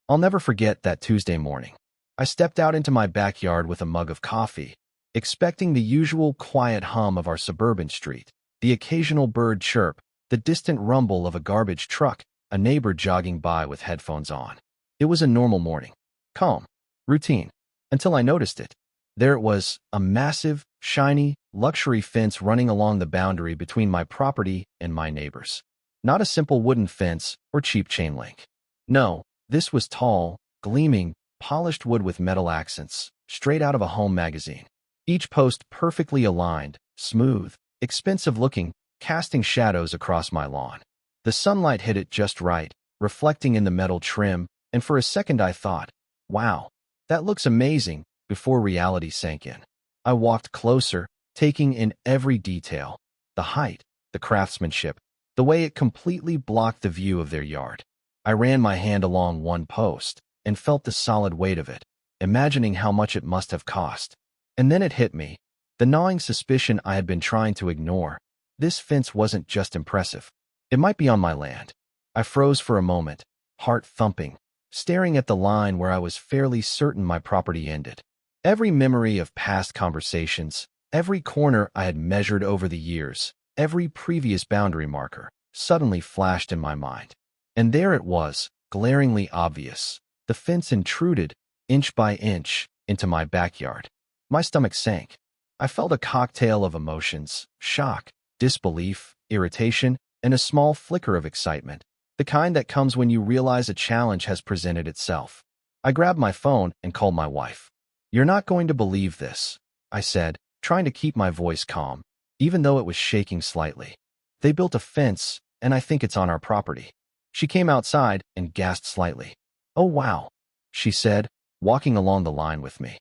I'll never forget that Tuesday morning. I stepped out into my backyard with a mug of coffee, expecting the usual quiet hum of our suburban street, the occasional bird chirp, the distant rumble of a garbage truck, a neighbor jogging by with headphones on. It was a normal morning. Calm. Routine. Until I noticed it. There it was, a massive, shiny, luxury fence running along the boundary between my property and my neighbor's. Not a simple wooden fence or cheap chain link. No, this was tall, gleaming, polished wood with metal accents, straight out of a home magazine. Each post perfectly aligned, smooth, expensive-looking, casting shadows across my lawn. The sunlight hit it just right, reflecting in the metal trim, and for a second I thought, wow, that looks amazing, before reality sank in. I walked closer, taking in every detail, the height, the craftsmanship, the way it completely blocked the view of their yard. I ran my hand along one post and felt the solid weight of it, imagining how much it must have cost. And then it hit me, the gnawing suspicion I had been trying to ignore. This fence wasn't just impressive. It might be on my land. I froze for a moment, heart thumping, staring at the line where I was fairly certain my property ended. Every memory of past conversations, every corner I had measured over the years, every previous boundary marker, suddenly flashed in my mind. And there it was, glaringly obvious. The fence intruded, inch by inch, into my backyard. My stomach sank. I felt a cocktail of emotions, shock, disbelief, irritation, and a small flicker of excitement, the kind that comes when you realize a challenge has presented itself. I grabbed my phone and called my wife. "You're not going to believe this," I said, trying to keep my voice calm, even though it was shaking slightly. "They built a fence, and I think it's on our property." She came outside and gasped slightly. "Oh, wow," she said, walking along the line with me.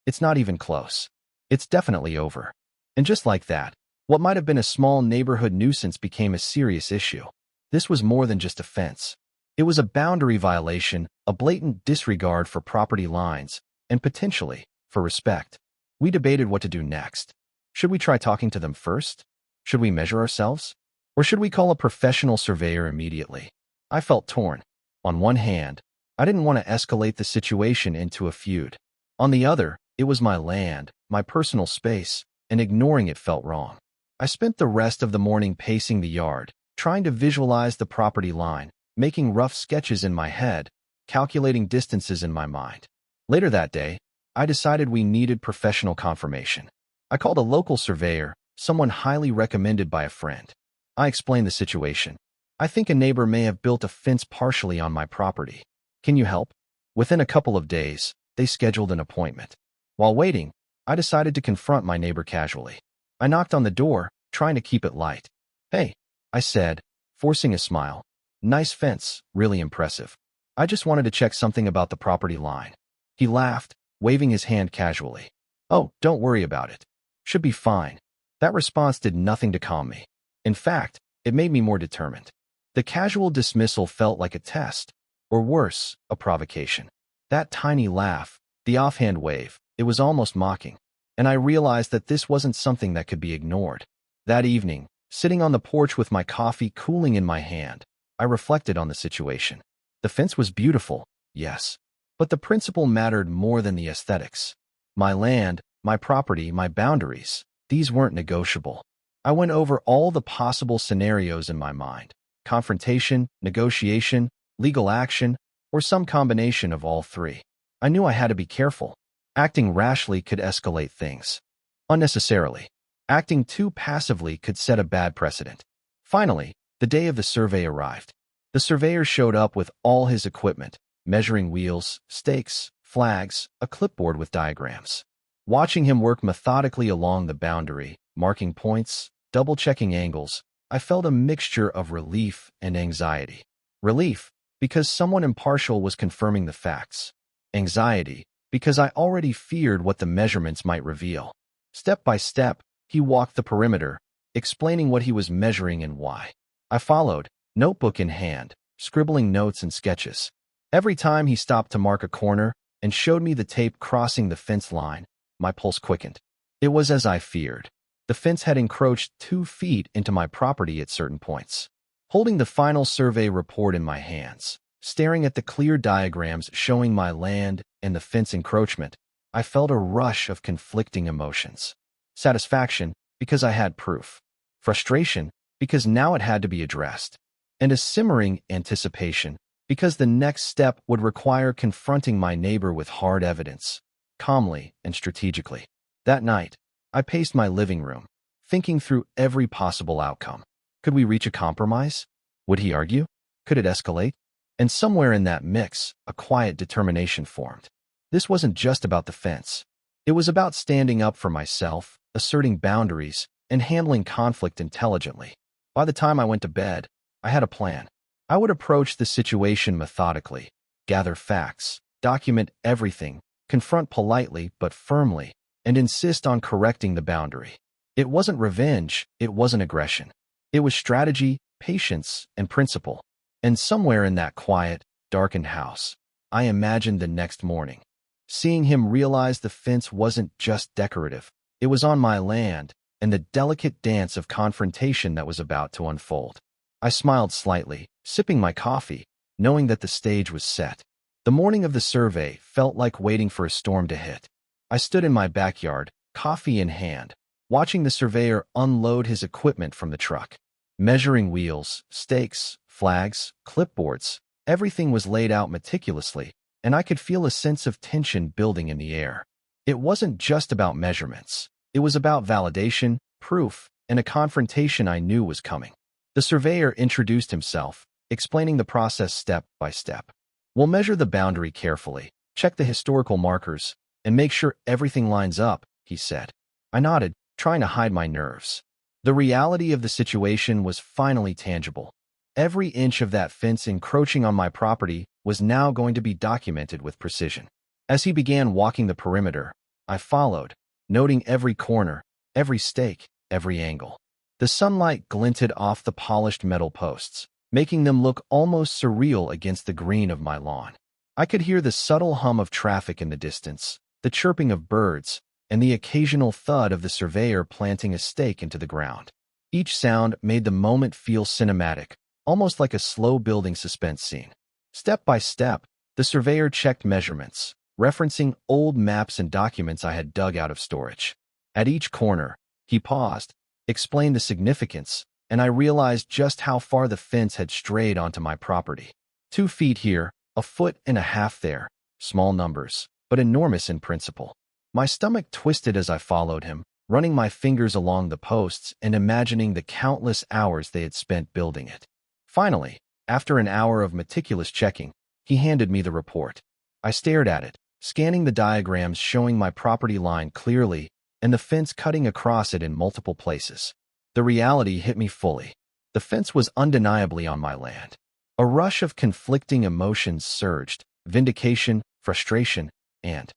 It's not even close. It's definitely over." And just like that, what might have been a small neighborhood nuisance became a serious issue. This was more than just a fence. It was a boundary violation, a blatant disregard for property lines, and potentially for respect. We debated what to do next. Should we try talking to them first? Should we measure ourselves? Or should we call a professional surveyor immediately? I felt torn. On one hand, I didn't want to escalate the situation into a feud. On the other, it was my land, my personal space, and ignoring it felt wrong. I spent the rest of the morning pacing the yard, trying to visualize the property line, making rough sketches in my head, calculating distances in my mind. Later that day, I decided we needed professional confirmation. I called a local surveyor, someone highly recommended by a friend. I explained the situation. "I think a neighbor may have built a fence partially on my property. Can you help?" Within a couple of days, they scheduled an appointment. While waiting, I decided to confront my neighbor casually. I knocked on the door, trying to keep it light. "Hey," I said, forcing a smile. "Nice fence, really impressive. I just wanted to check something about the property line." He laughed, waving his hand casually. "Oh, don't worry about it. Should be fine." That response did nothing to calm me. In fact, it made me more determined. The casual dismissal felt like a test, or worse, a provocation. That tiny laugh, the offhand wave, it was almost mocking, and I realized that this wasn't something that could be ignored. That evening, sitting on the porch with my coffee cooling in my hand, I reflected on the situation. The fence was beautiful, yes, but the principle mattered more than the aesthetics. My land, my property, my boundaries, these weren't negotiable. I went over all the possible scenarios in my mind: confrontation, negotiation, legal action, or some combination of all three. I knew I had to be careful. Acting rashly could escalate things unnecessarily. Acting too passively could set a bad precedent. Finally, the day of the survey arrived. The surveyor showed up with all his equipment: measuring wheels, stakes, flags, a clipboard with diagrams. Watching him work methodically along the boundary, marking points, double-checking angles, I felt a mixture of relief and anxiety. Relief, because someone impartial was confirming the facts. Anxiety, because I already feared what the measurements might reveal. Step by step, he walked the perimeter, explaining what he was measuring and why. I followed, notebook in hand, scribbling notes and sketches. Every time he stopped to mark a corner and showed me the tape crossing the fence line, my pulse quickened. It was as I feared. The fence had encroached 2 feet into my property at certain points. Holding the final survey report in my hands, Staring at the clear diagrams showing my land and the fence encroachment, I felt a rush of conflicting emotions. Satisfaction, because I had proof. Frustration, because now it had to be addressed. And a simmering anticipation, because the next step would require confronting my neighbor with hard evidence, calmly and strategically. That night, I paced my living room, thinking through every possible outcome. Could we reach a compromise? Would he argue? Could it escalate? And somewhere in that mix, a quiet determination formed. This wasn't just about the fence. It was about standing up for myself, asserting boundaries, and handling conflict intelligently. By the time I went to bed, I had a plan. I would approach the situation methodically, gather facts, document everything, confront politely but firmly, and insist on correcting the boundary. It wasn't revenge, it wasn't aggression. It was strategy, patience, and principle. And somewhere in that quiet, darkened house, I imagined the next morning, seeing him realize the fence wasn't just decorative. It was on my land, and the delicate dance of confrontation that was about to unfold. I smiled slightly, sipping my coffee, knowing that the stage was set. The morning of the survey felt like waiting for a storm to hit. I stood in my backyard, coffee in hand, watching the surveyor unload his equipment from the truck. Measuring wheels, stakes, flags, clipboards, everything was laid out meticulously, and I could feel a sense of tension building in the air. It wasn't just about measurements. It was about validation, proof, and a confrontation I knew was coming. The surveyor introduced himself, explaining the process step by step. We'll measure the boundary carefully, check the historical markers, and make sure everything lines up, he said. I nodded, trying to hide my nerves. The reality of the situation was finally tangible. Every inch of that fence encroaching on my property was now going to be documented with precision. As he began walking the perimeter, I followed, noting every corner, every stake, every angle. The sunlight glinted off the polished metal posts, making them look almost surreal against the green of my lawn. I could hear the subtle hum of traffic in the distance, the chirping of birds, and the occasional thud of the surveyor planting a stake into the ground. Each sound made the moment feel cinematic, almost like a slow-building suspense scene. Step by step, the surveyor checked measurements, referencing old maps and documents I had dug out of storage. At each corner, he paused, explained the significance, and I realized just how far the fence had strayed onto my property. 2 feet here, 1.5 feet there, small numbers, but enormous in principle. My stomach twisted as I followed him, running my fingers along the posts and imagining the countless hours they had spent building it. Finally, after an hour of meticulous checking, he handed me the report. I stared at it, scanning the diagrams showing my property line clearly and the fence cutting across it in multiple places. The reality hit me fully. The fence was undeniably on my land. A rush of conflicting emotions surged, vindication, frustration, and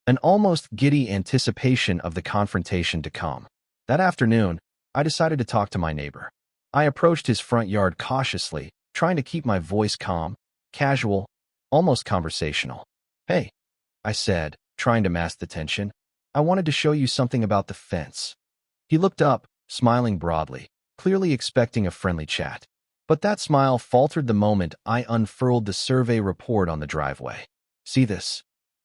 an almost giddy anticipation of the confrontation to come. That afternoon, I decided to talk to my neighbor. I approached his front yard cautiously, trying to keep my voice calm, casual, almost conversational. "Hey," I said, trying to mask the tension. "I wanted to show you something about the fence." He looked up, smiling broadly, clearly expecting a friendly chat. But that smile faltered the moment I unfurled the survey report on the driveway. "See this?"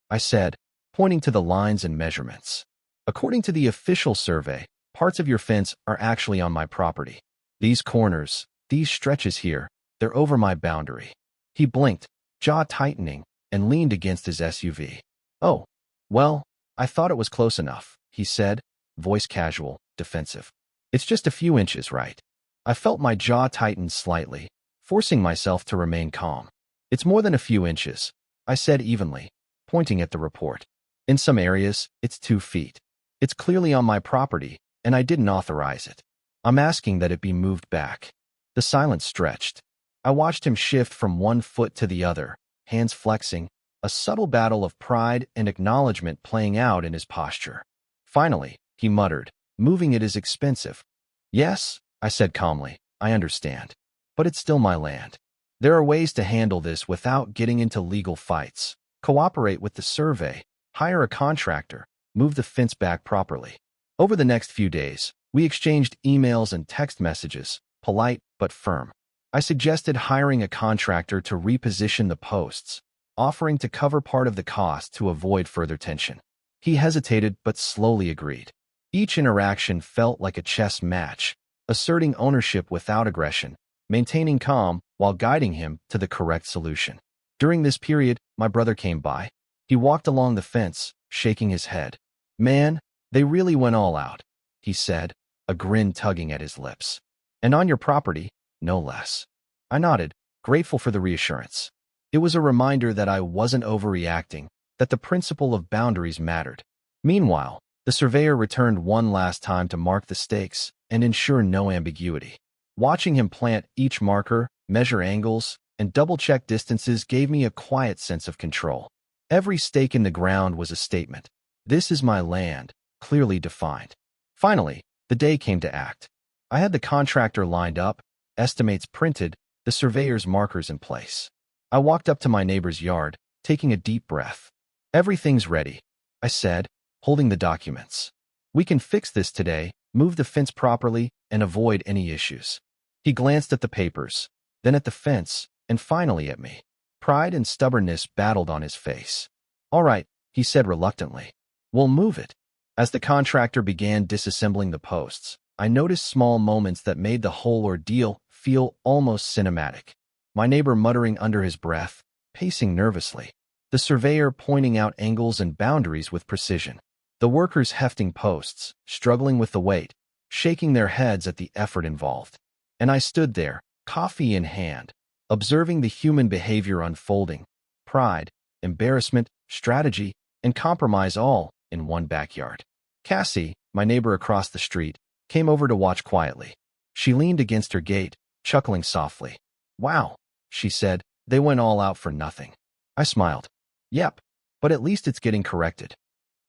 I said, pointing to the lines and measurements. "According to the official survey, parts of your fence are actually on my property. These corners, these stretches here, they're over my boundary." He blinked, jaw tightening, and leaned against his SUV. "Oh, well, I thought it was close enough," he said, voice casual, defensive. "It's just a few inches, right?" I felt my jaw tighten slightly, forcing myself to remain calm. "It's more than a few inches," I said evenly, pointing at the report. "In some areas, it's 2 feet. It's clearly on my property, and I didn't authorize it. I'm asking that it be moved back." The silence stretched. I watched him shift from one foot to the other, hands flexing, a subtle battle of pride and acknowledgement playing out in his posture. Finally, he muttered, "Moving it is expensive." "Yes," I said calmly, "I understand. But it's still my land. There are ways to handle this without getting into legal fights. Cooperate with the survey, hire a contractor, move the fence back properly." Over the next few days, we exchanged emails and text messages, polite but firm. I suggested hiring a contractor to reposition the posts, offering to cover part of the cost to avoid further tension. He hesitated but slowly agreed. Each interaction felt like a chess match, asserting ownership without aggression, maintaining calm while guiding him to the correct solution. During this period, my brother came by. He walked along the fence, shaking his head. "Man, they really went all out," he said, a grin tugging at his lips. "And on your property, no less." I nodded, grateful for the reassurance. It was a reminder that I wasn't overreacting, that the principle of boundaries mattered. Meanwhile, the surveyor returned one last time to mark the stakes and ensure no ambiguity. Watching him plant each marker, measure angles, and double-check distances gave me a quiet sense of control. Every stake in the ground was a statement. This is my land, clearly defined. Finally, the day came to act. I had the contractor lined up, estimates printed, the surveyor's markers in place. I walked up to my neighbor's yard, taking a deep breath. "Everything's ready," I said, holding the documents. "We can fix this today, move the fence properly, and avoid any issues." He glanced at the papers, then at the fence, and finally at me. Pride and stubbornness battled on his face. "All right," he said reluctantly. "We'll move it." As the contractor began disassembling the posts, I noticed small moments that made the whole ordeal feel almost cinematic. My neighbor muttering under his breath, pacing nervously. The surveyor pointing out angles and boundaries with precision. The workers hefting posts, struggling with the weight, shaking their heads at the effort involved. And I stood there, coffee in hand, observing the human behavior unfolding. Pride, embarrassment, strategy, and compromise all in one backyard. Cassie, my neighbor across the street, came over to watch quietly. She leaned against her gate, chuckling softly. "Wow," she said, "they went all out for nothing." I smiled. "Yep, but at least it's getting corrected."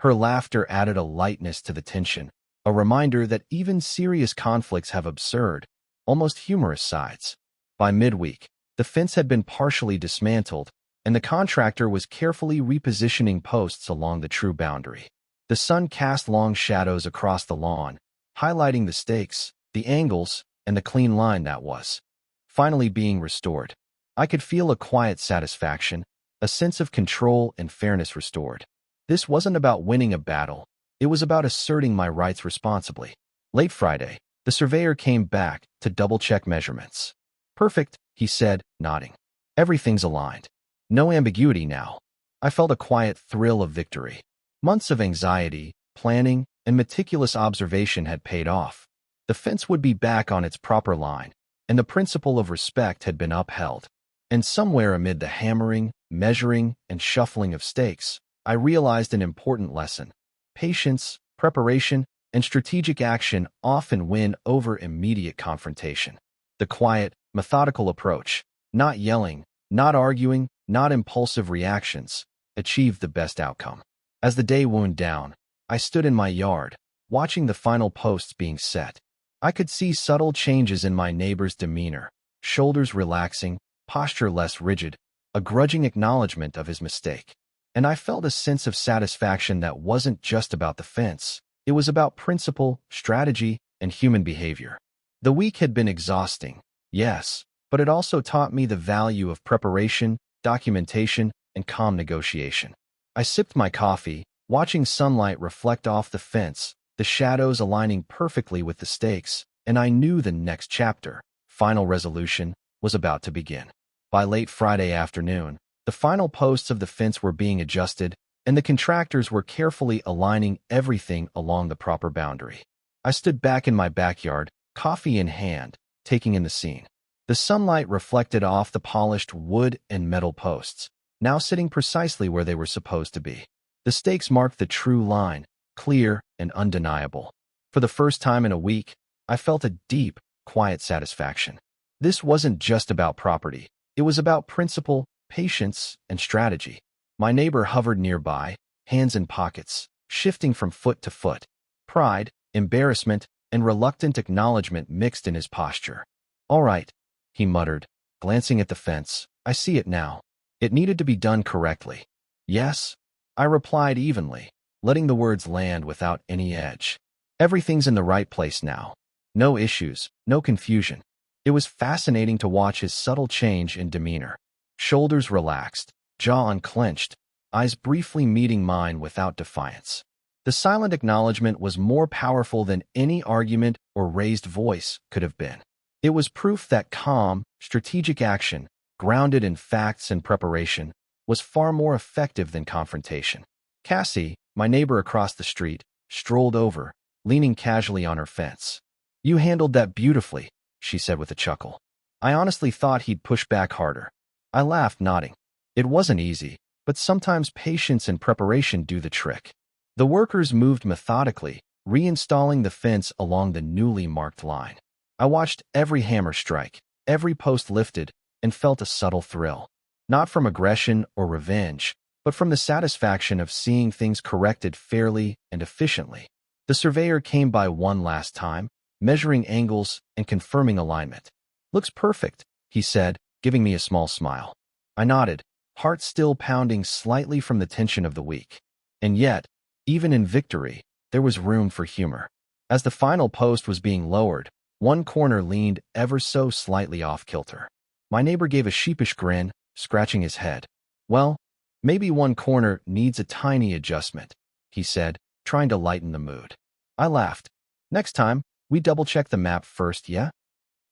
Her laughter added a lightness to the tension, a reminder that even serious conflicts have absurd, almost humorous sides. By midweek, the fence had been partially dismantled, and the contractor was carefully repositioning posts along the true boundary. The sun cast long shadows across the lawn, highlighting the stakes, the angles, and the clean line that was finally being restored. I could feel a quiet satisfaction, a sense of control and fairness restored. This wasn't about winning a battle. It was about asserting my rights responsibly. Late Friday, the surveyor came back to double-check measurements. "Perfect," he said, nodding. "Everything's aligned. No ambiguity now." I felt a quiet thrill of victory. Months of anxiety, planning, and meticulous observation had paid off. The fence would be back on its proper line, and the principle of respect had been upheld. And somewhere amid the hammering, measuring, and shuffling of stakes, I realized an important lesson. Patience, preparation, and strategic action often win over immediate confrontation. The quiet, methodical approach, not yelling, not arguing, not impulsive reactions, achieved the best outcome. As the day wound down, I stood in my yard, watching the final posts being set. I could see subtle changes in my neighbor's demeanor, shoulders relaxing, posture less rigid, a grudging acknowledgement of his mistake. And I felt a sense of satisfaction that wasn't just about the fence. It was about principle, strategy, and human behavior. The week had been exhausting, yes, but it also taught me the value of preparation, documentation, and calm negotiation. I sipped my coffee, watching sunlight reflect off the fence, the shadows aligning perfectly with the stakes, and I knew the next chapter, final resolution, was about to begin. By late Friday afternoon, the final posts of the fence were being adjusted, and the contractors were carefully aligning everything along the proper boundary. I stood back in my backyard, coffee in hand, taking in the scene. The sunlight reflected off the polished wood and metal posts, now sitting precisely where they were supposed to be. The stakes marked the true line, clear and undeniable. For the first time in a week, I felt a deep, quiet satisfaction. This wasn't just about property. It was about principle, patience, and strategy. My neighbor hovered nearby, hands in pockets, shifting from foot to foot. Pride, embarrassment, and reluctant acknowledgement mixed in his posture. "All right," he muttered, glancing at the fence. "I see it now. It needed to be done correctly." "Yes," I replied evenly, letting the words land without any edge. "Everything's in the right place now. No issues, no confusion." It was fascinating to watch his subtle change in demeanor. Shoulders relaxed, jaw unclenched, eyes briefly meeting mine without defiance. The silent acknowledgement was more powerful than any argument or raised voice could have been. It was proof that calm, strategic action, grounded in facts and preparation, was far more effective than confrontation. Cassie, my neighbor across the street, strolled over, leaning casually on her fence. "You handled that beautifully," she said with a chuckle. I honestly thought he'd push back harder. I laughed, nodding. It wasn't easy, but sometimes patience and preparation do the trick. The workers moved methodically, reinstalling the fence along the newly marked line. I watched every hammer strike, every post lifted, and felt a subtle thrill. Not from aggression or revenge, but from the satisfaction of seeing things corrected fairly and efficiently. The surveyor came by one last time, measuring angles and confirming alignment. "Looks perfect," he said, giving me a small smile. I nodded, heart still pounding slightly from the tension of the week. And yet, even in victory, there was room for humor. As the final post was being lowered, one corner leaned ever so slightly off-kilter. My neighbor gave a sheepish grin, scratching his head. "Well, maybe one corner needs a tiny adjustment," he said, trying to lighten the mood. I laughed. "Next time, we double-check the map first, yeah?"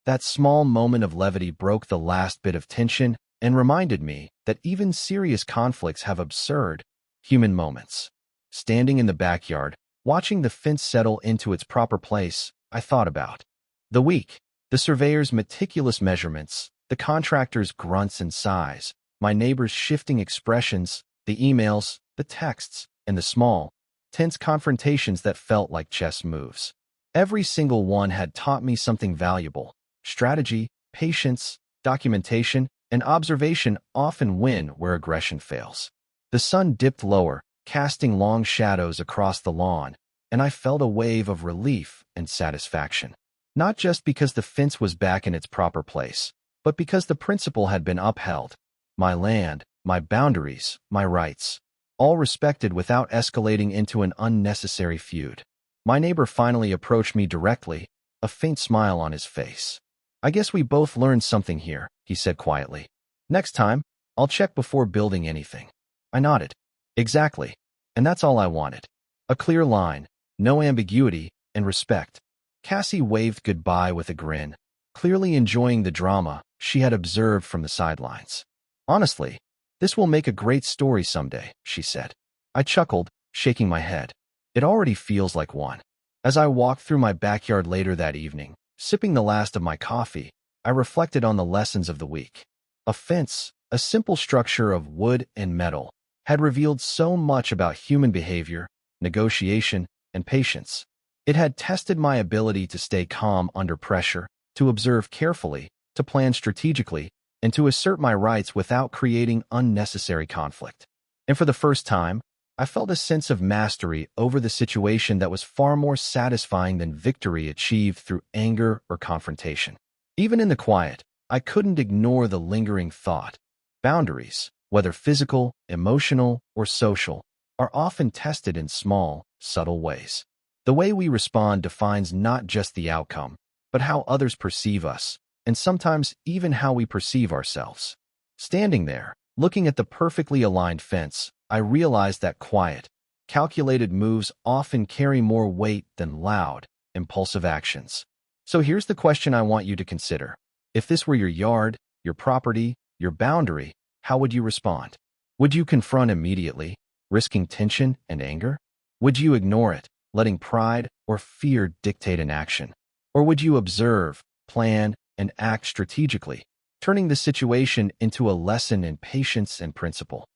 That small moment of levity broke the last bit of tension and reminded me that even serious conflicts have absurd, human moments. Standing in the backyard, watching the fence settle into its proper place, I thought about the week, the surveyor's meticulous measurements, the contractor's grunts and sighs, my neighbor's shifting expressions, the emails, the texts, and the small, tense confrontations that felt like chess moves. Every single one had taught me something valuable. Strategy, patience, documentation, and observation often win where aggression fails. The sun dipped lower, casting long shadows across the lawn, and I felt a wave of relief and satisfaction. Not just because the fence was back in its proper place, but because the principle had been upheld. My land, my boundaries, my rights, all respected without escalating into an unnecessary feud. My neighbor finally approached me directly, a faint smile on his face. "I guess we both learned something here," he said quietly. "Next time, I'll check before building anything." I nodded. Exactly. And that's all I wanted. A clear line, no ambiguity, and respect. Cassie waved goodbye with a grin, clearly enjoying the drama she had observed from the sidelines. "Honestly, this will make a great story someday," she said. I chuckled, shaking my head. It already feels like one. As I walked through my backyard later that evening, sipping the last of my coffee, I reflected on the lessons of the week. A fence, a simple structure of wood and metal, had revealed so much about human behavior, negotiation, and patience. It had tested my ability to stay calm under pressure, to observe carefully, to plan strategically, and to assert my rights without creating unnecessary conflict. And for the first time, I felt a sense of mastery over the situation that was far more satisfying than victory achieved through anger or confrontation. Even in the quiet, I couldn't ignore the lingering thought. Boundaries, whether physical, emotional, or social, are often tested in small, subtle ways. The way we respond defines not just the outcome, but how others perceive us, and sometimes even how we perceive ourselves. Standing there, looking at the perfectly aligned fence, I realized that quiet, calculated moves often carry more weight than loud, impulsive actions. So here's the question I want you to consider. If this were your yard, your property, your boundary, how would you respond? Would you confront immediately, risking tension and anger? Would you ignore it, letting pride or fear dictate an action? Or would you observe, plan, and act strategically, turning the situation into a lesson in patience and principle?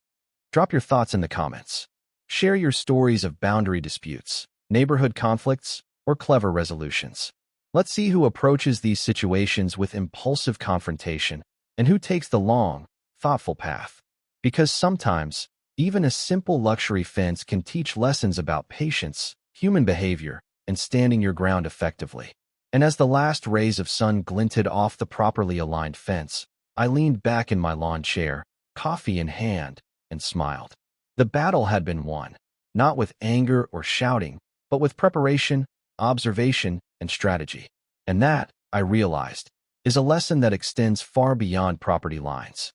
Drop your thoughts in the comments. Share your stories of boundary disputes, neighborhood conflicts, or clever resolutions. Let's see who approaches these situations with impulsive confrontation and who takes the long, thoughtful path. Because sometimes, even a simple luxury fence can teach lessons about patience, human behavior, and standing your ground effectively. And as the last rays of sun glinted off the properly aligned fence, I leaned back in my lawn chair, coffee in hand, and smiled. The battle had been won, not with anger or shouting, but with preparation, observation, and strategy. And that, I realized, is a lesson that extends far beyond property lines.